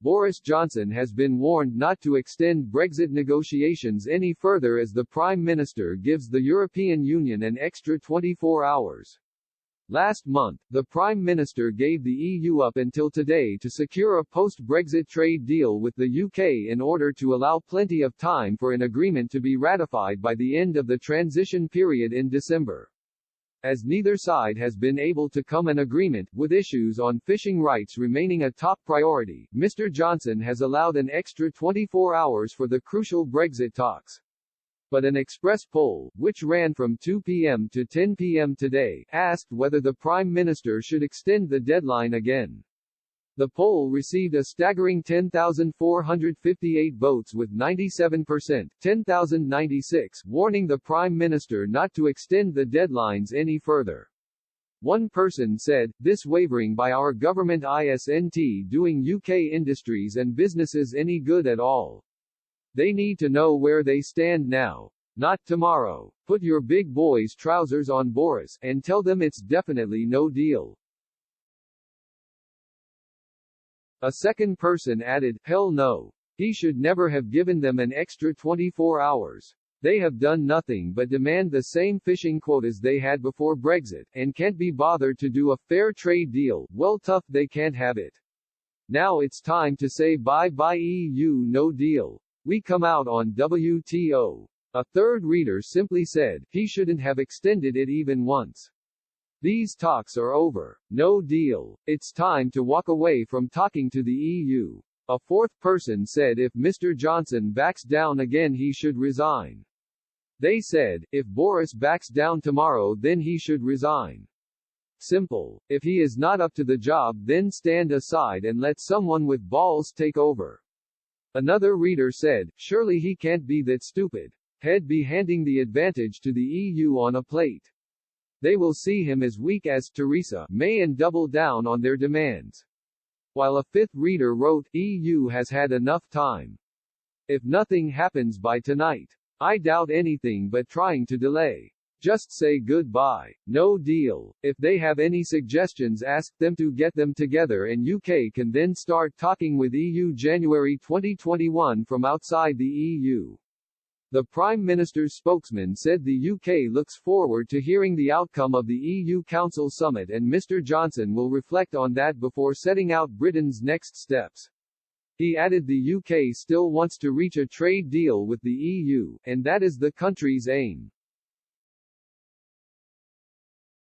Boris Johnson has been warned not to extend Brexit negotiations any further as the Prime Minister gives the European Union an extra 24 hours. Last month, the Prime Minister gave the EU up until today to secure a post-Brexit trade deal with the UK in order to allow plenty of time for an agreement to be ratified by the end of the transition period in December. As neither side has been able to come to an agreement, with issues on fishing rights remaining a top priority, Mr. Johnson has allowed an extra 24 hours for the crucial Brexit talks. But an Express poll, which ran from 2 p.m. to 10 p.m. today, asked whether the Prime Minister should extend the deadline again. The poll received a staggering 10,458 votes with 97%, 10,096, warning the Prime Minister not to extend the deadlines any further. One person said, "This wavering by our government isn't doing UK industries and businesses any good at all. They need to know where they stand now. Not tomorrow. Put your big boys' trousers on, Boris, and tell them it's definitely no deal." A second person added, "Hell no. He should never have given them an extra 24 hours. They have done nothing but demand the same fishing quotas they had before Brexit, and can't be bothered to do a fair trade deal. Well, tough, they can't have it. Now it's time to say bye-bye EU, no deal. We come out on WTO." A third reader simply said, "He shouldn't have extended it even once. These talks are over. No deal. It's time to walk away from talking to the EU." A fourth person said if Mr. Johnson backs down again he should resign. They said, if Boris backs down tomorrow then he should resign. Simple. If he is not up to the job then stand aside and let someone with balls take over. Another reader said, surely he can't be that stupid. He'd be handing the advantage to the EU on a plate. They will see him as weak as Theresa May and double down on their demands. While a fifth reader wrote, EU has had enough time. If nothing happens by tonight. I doubt anything but trying to delay. Just say goodbye. No deal. If they have any suggestions ask them to get them together and UK can then start talking with EU January 2021 from outside the EU. The Prime Minister's spokesman said the UK looks forward to hearing the outcome of the EU Council summit and Mr. Johnson will reflect on that before setting out Britain's next steps. He added the UK still wants to reach a trade deal with the EU, and that is the country's aim.